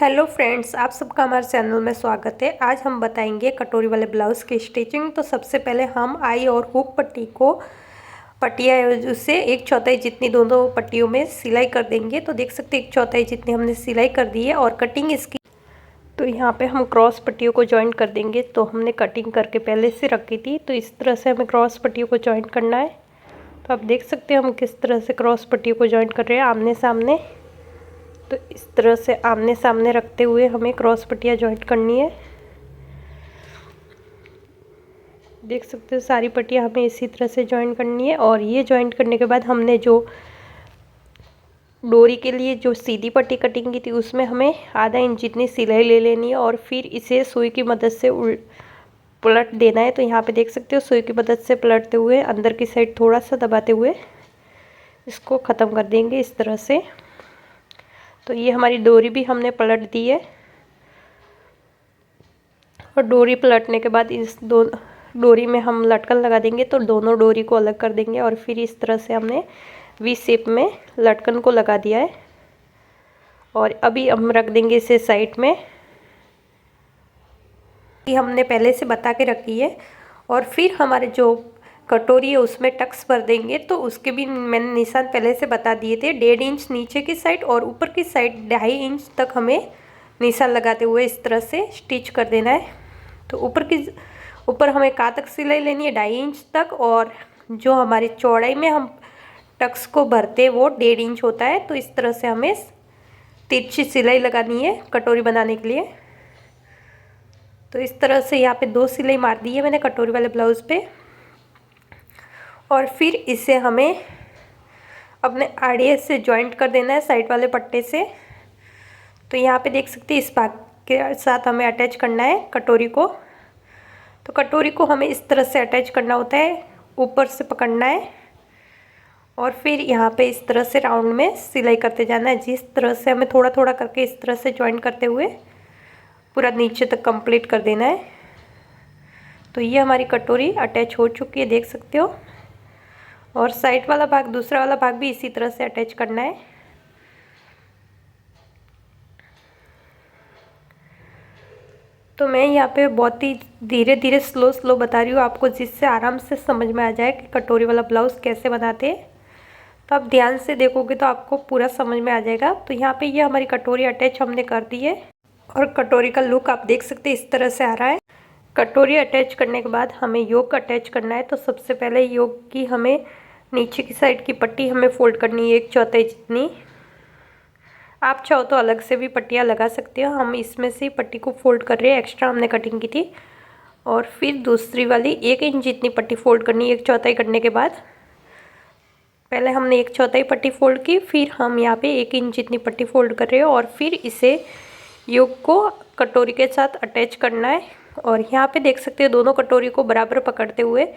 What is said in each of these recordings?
Hello friends, आप सबका हमारे चैनल में स्वागत है। आज हम बताएंगे कटोरी वाले ब्लाउज़ की स्टिचिंग। तो सबसे पहले हम आई और हुक पट्टी को पट्टियाँ उससे 1/4 जितनी दोनों पट्टियों में सिलाई कर देंगे। तो देख सकते हैं 1/4 जितनी हमने सिलाई कर दी है। और कटिंग इसकी तो यहाँ पे हम क्रॉस पट्टियों को जॉइंट कर देंगे। तो हमने कटिंग करके पहले से रखी थी, तो इस तरह से हमें क्रॉस पट्टियों को जॉइंट करना है। तो आप देख सकते हैं हम किस तरह से क्रॉस पट्टियों को जॉइंट कर रहे हैं आमने सामने। तो इस तरह से आमने सामने रखते हुए हमें क्रॉस पट्टियाँ जॉइंट करनी है। देख सकते हो सारी पट्टियाँ हमें इसी तरह से जॉइंट करनी है। और ये जॉइंट करने के बाद हमने जो डोरी के लिए जो सीधी पट्टी कटिंग की थी उसमें हमें आधा इंच जितनी सिलाई ले लेनी है। और फिर इसे सुई की मदद से पलट देना है। तो यहाँ पे देख सकते हो सुई की मदद से पलटते हुए अंदर की साइड थोड़ा सा दबाते हुए इसको ख़त्म कर देंगे इस तरह से। तो ये हमारी डोरी भी हमने पलट दी है। और डोरी पलटने के बाद इस डोरी में हम लटकन लगा देंगे। तो दोनों डोरी को अलग कर देंगे और फिर इस तरह से हमने वी शेप में लटकन को लगा दिया है। और अभी हम रख देंगे इसे साइड में, कि हमने पहले से बता के रखी है। और फिर हमारे जो कटोरी है उसमें टक्स भर देंगे। तो उसके भी मैंने निशान पहले से बता दिए थे। 1.5 इंच नीचे की साइड और ऊपर की साइड 2.5 इंच तक हमें निशान लगाते हुए इस तरह से स्टिच कर देना है। तो ऊपर हमें कहाँ तक सिलाई लेनी है, 2.5 इंच तक। और जो हमारी चौड़ाई में हम टक्स को भरते वो 1.5 इंच होता है। तो इस तरह से हमें तिरछी सिलाई लगानी है कटोरी बनाने के लिए। तो इस तरह से यहाँ पे 2 सिलाई मार दी है मैंने कटोरी वाले ब्लाउज़ पे। और फिर इसे हमें अपने आड़े से जॉइंट कर देना है साइड वाले पट्टे से। तो यहाँ पे देख सकते हैं इस भाग के साथ हमें अटैच करना है कटोरी को। तो कटोरी को हमें इस तरह से अटैच करना होता है, ऊपर से पकड़ना है और फिर यहाँ पे इस तरह से राउंड में सिलाई करते जाना है। जिस तरह से हमें थोड़ा थोड़ा करके इस तरह से जॉइंट करते हुए पूरा नीचे तक कंप्लीट कर देना है। तो ये हमारी कटोरी अटैच हो चुकी है, देख सकते हो। और साइड वाला भाग, दूसरा वाला भाग भी इसी तरह से अटैच करना है। तो मैं यहाँ पे बहुत ही धीरे धीरे स्लो बता रही हूँ आपको, जिससे आराम से समझ में आ जाए कि कटोरी वाला ब्लाउज़ कैसे बनाते हैं। तो आप ध्यान से देखोगे तो आपको पूरा समझ में आ जाएगा। तो यहाँ पे ये हमारी कटोरी अटैच हमने कर दी है। और कटोरी का लुक आप देख सकते हैं इस तरह से आ रहा है। कटोरी अटैच करने के बाद हमें योक अटैच करना है। तो सबसे पहले योक की हमें नीचे की साइड की पट्टी हमें फोल्ड करनी है 1/4 जितनी। आप चाहो तो अलग से भी पट्टियाँ लगा सकते हो। हम इसमें से पट्टी को फोल्ड कर रहे हैं, एक्स्ट्रा हमने कटिंग की थी। और फिर दूसरी वाली 1 इंच जितनी पट्टी फोल्ड करनी है 1/4 करने के बाद। पहले हमने 1/4 पट्टी फोल्ड की, फिर हम यहाँ पे 1 इंच जितनी पट्टी फोल्ड कर रहे हो। और फिर इसे योक को कटोरी के साथ अटैच करना है। और यहाँ पे देख सकते हो दोनों कटोरी को बराबर पकड़ते हुए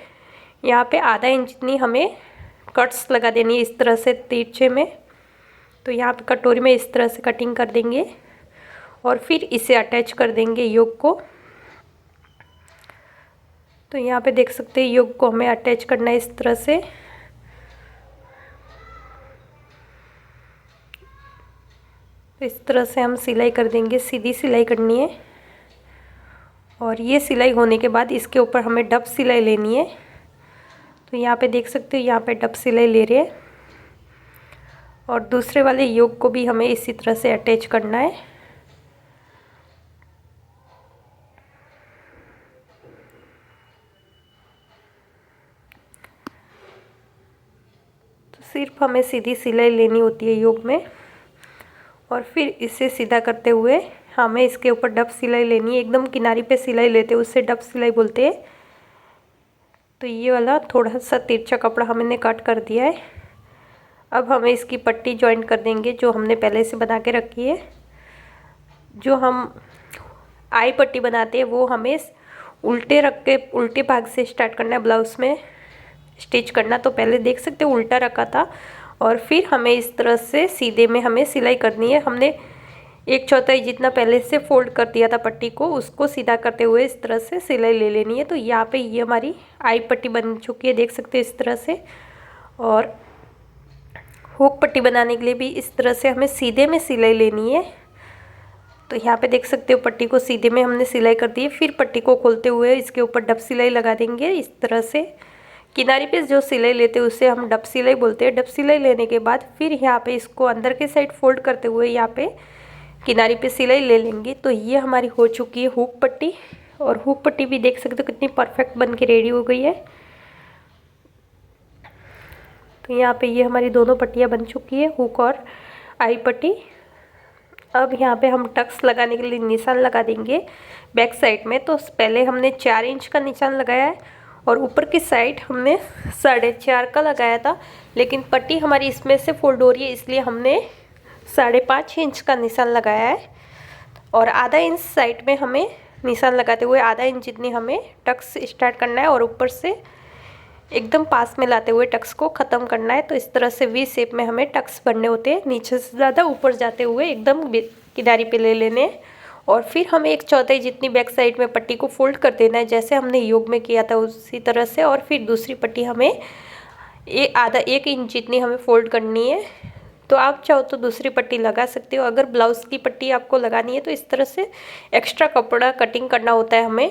यहाँ पे आधा इंच जितनी हमें कट्स लगा देनी है इस तरह से तिरछे में। तो यहाँ पे कटोरी में इस तरह से कटिंग कर देंगे और फिर इसे अटैच कर देंगे योक को। तो यहाँ पे देख सकते हैं योक को हमें अटैच करना है इस तरह से। इस तरह से हम सिलाई कर देंगे, सीधी सिलाई करनी है। और ये सिलाई होने के बाद इसके ऊपर हमें डब सिलाई लेनी है। तो यहाँ पे देख सकते हो यहाँ पे डब सिलाई ले रहे हैं। और दूसरे वाले योक को भी हमें इसी तरह से अटैच करना है। तो सिर्फ हमें सीधी सिलाई लेनी होती है योक में। और फिर इसे सीधा करते हुए हमें इसके ऊपर डब सिलाई लेनी है। एकदम किनारी पे सिलाई लेते हैं, उससे डब सिलाई बोलते हैं। तो ये वाला थोड़ा सा तिरछा कपड़ा हमने कट कर दिया है। अब हमें इसकी पट्टी जॉइंट कर देंगे जो हमने पहले से बना के रखी है। जो हम आई पट्टी बनाते हैं वो हमें उल्टे रख के उल्टे भाग से स्टार्ट करना है ब्लाउज़ में स्टिच करना। तो पहले देख सकते हो उल्टा रखा था और फिर हमें इस तरह से सीधे में हमें सिलाई करनी है। हमने 1/4 जितना पहले से फोल्ड कर दिया था पट्टी को, उसको सीधा करते हुए इस तरह से सिलाई ले लेनी है। तो यहाँ पे ये हमारी आई पट्टी बन चुकी है, देख सकते हो इस तरह से। और हुक पट्टी बनाने के लिए भी इस तरह से हमें सीधे में सिलाई लेनी है। तो तो यहाँ पे देख सकते हो पट्टी को सीधे में हमने सिलाई कर दी है। फिर पट्टी को खोलते हुए इसके ऊपर डब सिलाई लगा देंगे इस तरह से। किनारे पे जो सिलाई लेते हैं उसे हम डब सिलाई बोलते हैं। डब सिलाई लेने के बाद फिर यहाँ पे इसको अंदर के साइड फोल्ड करते हुए यहाँ पे किनारे पे सिलाई ले लेंगे। तो ये हमारी हो चुकी है हुक पट्टी। और हुक पट्टी भी देख सकते हो कितनी परफेक्ट बन के रेडी हो गई है। तो यहाँ पे ये हमारी दोनों पट्टियाँ बन चुकी है, हुक और आई पट्टी। अब यहाँ पे हम टक्स लगाने के लिए निशान लगा देंगे बैक साइड में। तो पहले हमने 4 इंच का निशान लगाया है और ऊपर की साइड हमने 4.5 का लगाया था, लेकिन पट्टी हमारी इसमें से फोल्ड हो रही है इसलिए हमने 5.5 इंच का निशान लगाया है। और आधा इंच साइड में हमें निशान लगाते हुए आधा इंच जितनी हमें टक्स स्टार्ट करना है और ऊपर से एकदम पास में लाते हुए टक्स को ख़त्म करना है। तो इस तरह से वी शेप में हमें टक्स बनने होते हैं, नीचे से ज़्यादा ऊपर जाते हुए एकदम किनारे पे ले लेने। और फिर हमें 1/4 जितनी बैक साइड में पट्टी को फोल्ड कर देना है, जैसे हमने योग में किया था उसी तरह से। और फिर दूसरी पट्टी हमें आधा 1 इंच जितनी हमें फोल्ड करनी है। तो आप चाहो तो दूसरी पट्टी लगा सकते हो। अगर ब्लाउज़ की पट्टी आपको लगानी है तो इस तरह से एक्स्ट्रा कपड़ा कटिंग करना होता है हमें।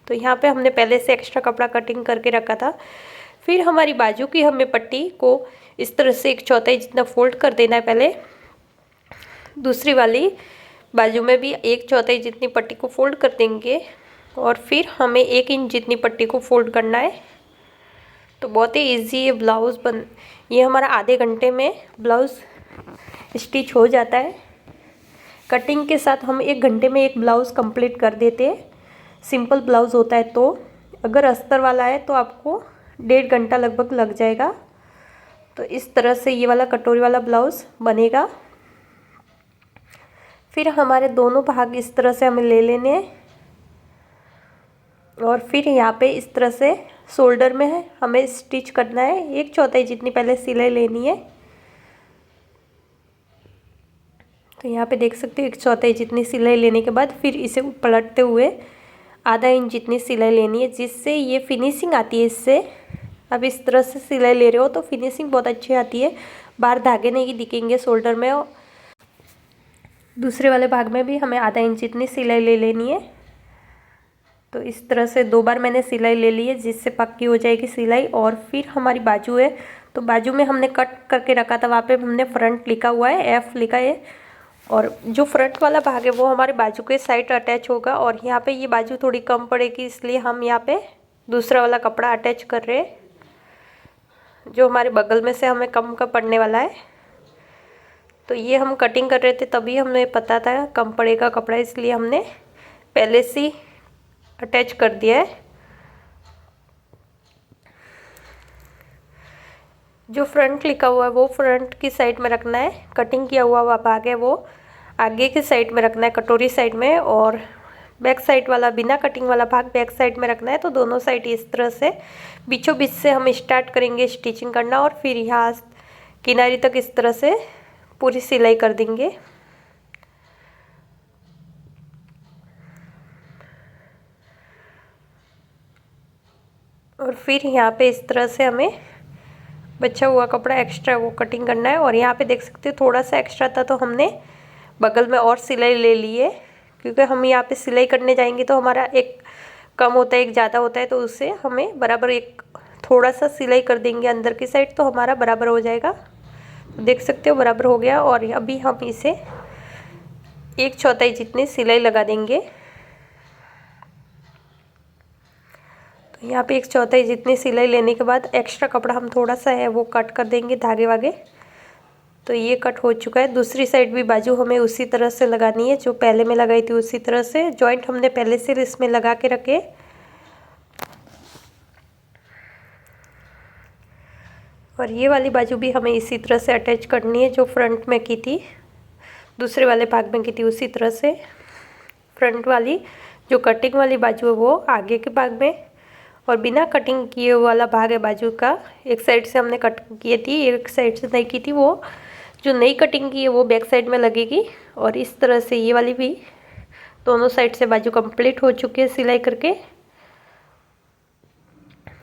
तो यहाँ पे हमने पहले से एक्स्ट्रा कपड़ा कटिंग करके रखा था। फिर हमारी बाजू की हमें पट्टी को इस तरह से 1/4 जितना फोल्ड कर देना है पहले। दूसरी वाली बाजू में भी 1/4 जितनी पट्टी को फोल्ड कर देंगे और फिर हमें 1 इंच जितनी पट्टी को फोल्ड करना है। तो बहुत ही इजी है ब्लाउज़ ये हमारा आधे घंटे में ब्लाउज़ स्टिच हो जाता है। कटिंग के साथ हम 1 घंटे में एक ब्लाउज़ कंप्लीट कर देते हैं। सिंपल ब्लाउज़ होता है तो, अगर अस्तर वाला है तो आपको 1.5 घंटा लगभग लग जाएगा। तो इस तरह से ये वाला कटोरी वाला ब्लाउज़ बनेगा। फिर हमारे दोनों भाग इस तरह से हमें ले लेने हैं और फिर यहाँ पे इस तरह से शोल्डर में है हमें स्टिच करना है। 1/4 जितनी पहले सिलाई लेनी है। तो यहाँ पे देख सकते हो 1/4 जितनी सिलाई लेने के बाद फिर इसे पलटते हुए आधा इंच जितनी सिलाई लेनी है, जिससे ये फिनिशिंग आती है इससे। अब इस तरह से सिलाई ले रहे हो तो फिनिशिंग बहुत अच्छी आती है, बाहर धागे नहीं दिखेंगे शोल्डर में। और दूसरे वाले भाग में भी हमें आधा इंच जितनी सिलाई ले लेनी है। तो इस तरह से 2 बार मैंने सिलाई ले ली है, जिससे पक्की हो जाएगी सिलाई। और फिर हमारी बाजू है, तो बाजू में हमने कट करके रखा था, वहाँ पे हमने फ्रंट लिखा हुआ है, F लिखा है। और जो फ्रंट वाला भाग है वो हमारे बाजू के साइड अटैच होगा। और यहाँ पे ये बाजू थोड़ी कम पड़ेगी, इसलिए हम यहाँ पे दूसरा वाला कपड़ा अटैच कर रहे हैं, जो हमारे बगल में से हमें कम का पड़ने वाला है। तो ये हम कटिंग कर रहे थे तभी हमें पता था कम पड़ेगा कपड़ा, इसलिए हमने पहले से अटैच कर दिया है। जो फ्रंट लिखा हुआ है वो फ्रंट की साइड में रखना है, कटिंग किया हुआ भाग है वो आगे की साइड में रखना है, कटोरी साइड में। और बैक साइड वाला बिना कटिंग वाला भाग बैक साइड में रखना है। तो दोनों साइड इस तरह से बीचों बीच से हम स्टार्ट करेंगे स्टिचिंग करना और फिर यहाँ किनारे तक इस तरह से पूरी सिलाई कर देंगे। और फिर यहाँ पे इस तरह से हमें बचा हुआ कपड़ा एक्स्ट्रा वो कटिंग करना है। और यहाँ पे देख सकते हो थोड़ा सा एक्स्ट्रा था तो हमने बगल में और सिलाई ले ली है, क्योंकि हम यहाँ पे सिलाई करने जाएंगे तो हमारा एक कम होता है एक ज़्यादा होता है। तो उससे हमें बराबर एक थोड़ा सा सिलाई कर देंगे अंदर की साइड, तो हमारा बराबर हो जाएगा। तो देख सकते हो बराबर हो गया। और अभी हम इसे 1/4 जितनी सिलाई लगा देंगे। तो यहाँ पे 1/4 जितनी सिलाई लेने के बाद एक्स्ट्रा कपड़ा हम थोड़ा सा है वो कट कर देंगे धागे वागे। तो ये कट हो चुका है। दूसरी साइड भी बाजू हमें उसी तरह से लगानी है, जो पहले में लगाई थी उसी तरह से। जॉइंट हमने पहले से इसमें लगा के रखे। और ये वाली बाजू भी हमें इसी तरह से अटैच करनी है, जो फ्रंट में की थी, दूसरे वाले भाग में की थी उसी तरह से। फ्रंट वाली जो कटिंग वाली बाजू है वो आगे के भाग में, और बिना कटिंग किए वाला भाग है बाजू का, एक साइड से हमने कट की थी, एक साइड से नहीं की थी, वो जो नई कटिंग की है वो बैक साइड में लगेगी। और इस तरह से ये वाली भी दोनों साइड से बाजू कंप्लीट हो चुकी है सिलाई करके।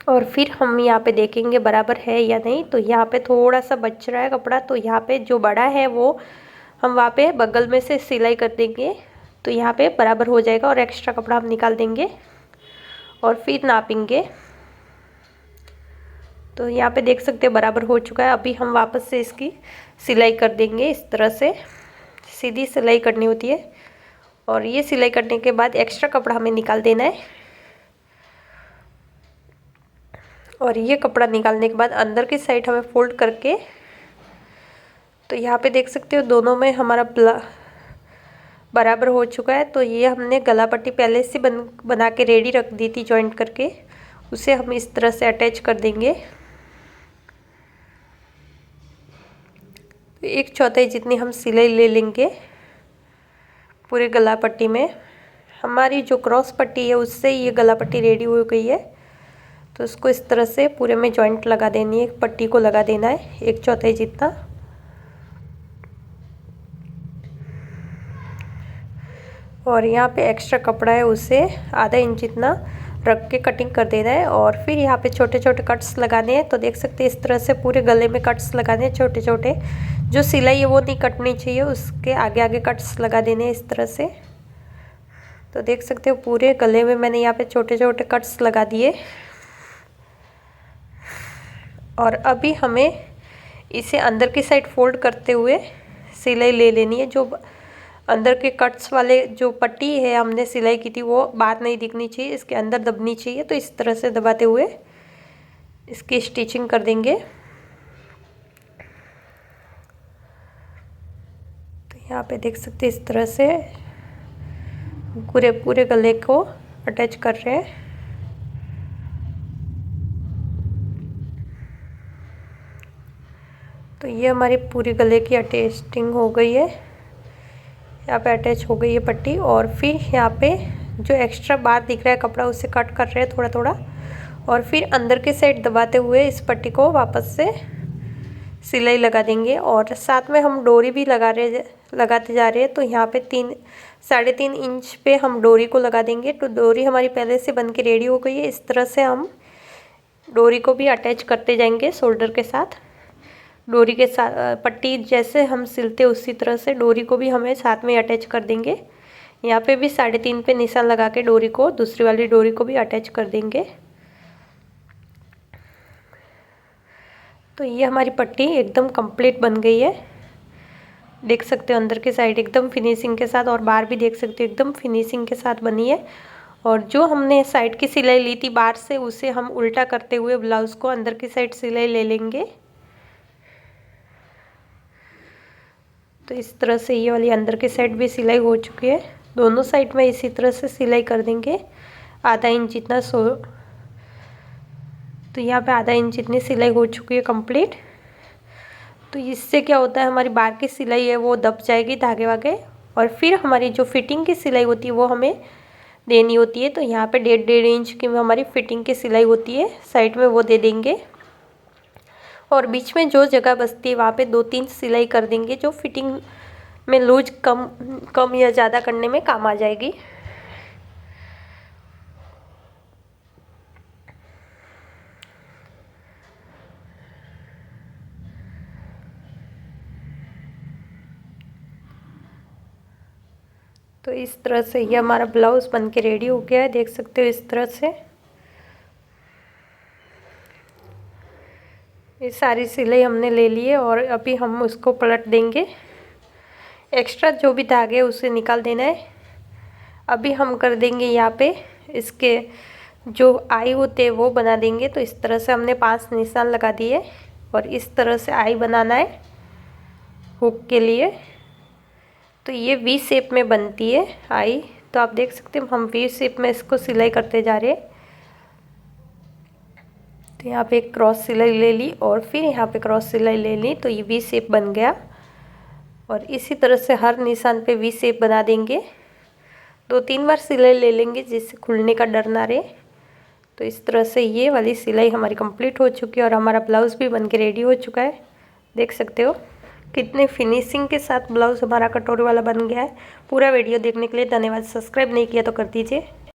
और फिर हम यहाँ पे देखेंगे बराबर है या नहीं। तो यहाँ पे थोड़ा सा बच रहा है कपड़ा, तो यहाँ पे जो बड़ा है वो हम वहाँ पे बगल में से सिलाई कर देंगे। तो यहाँ पे बराबर हो जाएगा और एक्स्ट्रा कपड़ा हम निकाल देंगे और फिर नापेंगे। तो यहाँ पे देख सकते हैं बराबर हो चुका है। अभी हम वापस से इसकी सिलाई कर देंगे। इस तरह से सीधी सिलाई करनी होती है और ये सिलाई करने के बाद एक्स्ट्रा कपड़ा हमें निकाल देना है। और ये कपड़ा निकालने के बाद अंदर की साइड हमें फोल्ड करके, तो यहाँ पे देख सकते हो दोनों में हमारा बराबर हो चुका है। तो ये हमने गला पट्टी पहले से बना के रेडी रख दी थी जॉइंट करके, उसे हम इस तरह से अटैच कर देंगे। तो 1/4 जितनी हम सिलाई ले लेंगे पूरे गला पट्टी में। हमारी जो क्रॉस पट्टी है उससे ये गला पट्टी रेडी हो गई है। तो इसको इस तरह से पूरे में जॉइंट लगा देनी है, पट्टी को लगा देना है 1/4 जितना। और यहाँ पे एक्स्ट्रा कपड़ा है उसे आधा इंच जितना रख के कटिंग कर देना है। और फिर यहाँ पे छोटे छोटे कट्स लगाने हैं। तो देख सकते हैं इस तरह से पूरे गले में कट्स लगाने हैं छोटे छोटे। जो सिलाई है वो नहीं कटनी चाहिए, उसके आगे आगे कट्स लगा देने हैं इस तरह से। तो देख सकते हो पूरे गले में मैंने यहाँ पे छोटे छोटे कट्स लगा दिए। और अभी हमें इसे अंदर की साइड फोल्ड करते हुए सिलाई ले लेनी है। जो अंदर के कट्स वाले जो पट्टी है हमने सिलाई की थी वो बाहर नहीं दिखनी चाहिए, इसके अंदर दबनी चाहिए। तो इस तरह से दबाते हुए इसकी स्टिचिंग कर देंगे। तो यहाँ पे देख सकते हैं इस तरह से पूरे गले को अटैच कर रहे हैं। तो ये हमारी पूरी गले की अटैचिंग हो गई है। यहाँ पे अटैच हो गई है पट्टी। और फिर यहाँ पे जो एक्स्ट्रा बाहर दिख रहा है कपड़ा उसे कट कर रहे हैं थोड़ा थोड़ा। और फिर अंदर के साइड दबाते हुए इस पट्टी को वापस से सिलाई लगा देंगे। और साथ में हम डोरी भी लगाते जा रहे हैं। तो यहाँ पे 3-3.5 इंच पे हम डोरी को लगा देंगे। तो डोरी हमारी पहले से बन के रेडी हो गई है। इस तरह से हम डोरी को भी अटैच करते जाएंगे शोल्डर के साथ। डोरी के साथ पट्टी जैसे हम सिलते उसी तरह से डोरी को भी हमें साथ में अटैच कर देंगे। यहाँ पे भी 3.5 पे निशान लगा के डोरी को दूसरी वाली डोरी को भी अटैच कर देंगे। तो ये हमारी पट्टी एकदम कंप्लीट बन गई है। देख सकते हो अंदर की साइड एकदम फिनिशिंग के साथ और बाहर भी देख सकते हो एकदम फिनिशिंग के साथ बनी है। और जो हमने साइड की सिलाई ली थी बाहर से उसे हम उल्टा करते हुए ब्लाउज़ को अंदर की साइड सिलाई ले लेंगे। तो इस तरह से ये वाली अंदर की साइड भी सिलाई हो चुकी है। दोनों साइड में इसी तरह से सिलाई कर देंगे आधा इंच जितना। तो यहाँ पे आधा इंच जितनी सिलाई हो चुकी है कंप्लीट। तो इससे क्या होता है हमारी बाहर की सिलाई है वो दब जाएगी धागे वागे। और फिर हमारी जो फिटिंग की सिलाई होती है वो हमें देनी होती है। तो यहाँ पे 1.5 इंच की हमारी फिटिंग की सिलाई होती है साइड में, वो दे देंगे। और बीच में जो जगह बचती है वहाँ पे 2-3 सिलाई कर देंगे जो फिटिंग में लूज कम या ज़्यादा करने में काम आ जाएगी। तो इस तरह से ये हमारा ब्लाउज़ बन के रेडी हो गया है। देख सकते हो इस तरह से ये सारी सिलाई हमने ले ली है। और अभी हम उसको पलट देंगे। एक्स्ट्रा जो भी धागे है उसे निकाल देना है। अभी हम कर देंगे यहाँ पे इसके जो आई होते हैं वो बना देंगे। तो इस तरह से हमने 5 निशान लगा दिए और इस तरह से आई बनाना है हुक के लिए। तो ये वी शेप में बनती है आई। तो आप देख सकते हैं हम वी शेप में इसको सिलाई करते जा रहे हैं। तो यहाँ पे एक क्रॉस सिलाई ले ली और फिर यहाँ पे क्रॉस सिलाई ले ली। तो ये वी शेप बन गया। और इसी तरह से हर निशान पे वी शेप बना देंगे। 2-3 बार सिलाई ले लेंगे जिससे खुलने का डर ना रहे। तो इस तरह से ये वाली सिलाई हमारी कंप्लीट हो चुकी है और हमारा ब्लाउज़ भी बन के रेडी हो चुका है। देख सकते हो कितने फिनिशिंग के साथ ब्लाउज़ हमारा कटोरी वाला बन गया है। पूरा वीडियो देखने के लिए धन्यवाद। सब्सक्राइब नहीं किया तो कर दीजिए।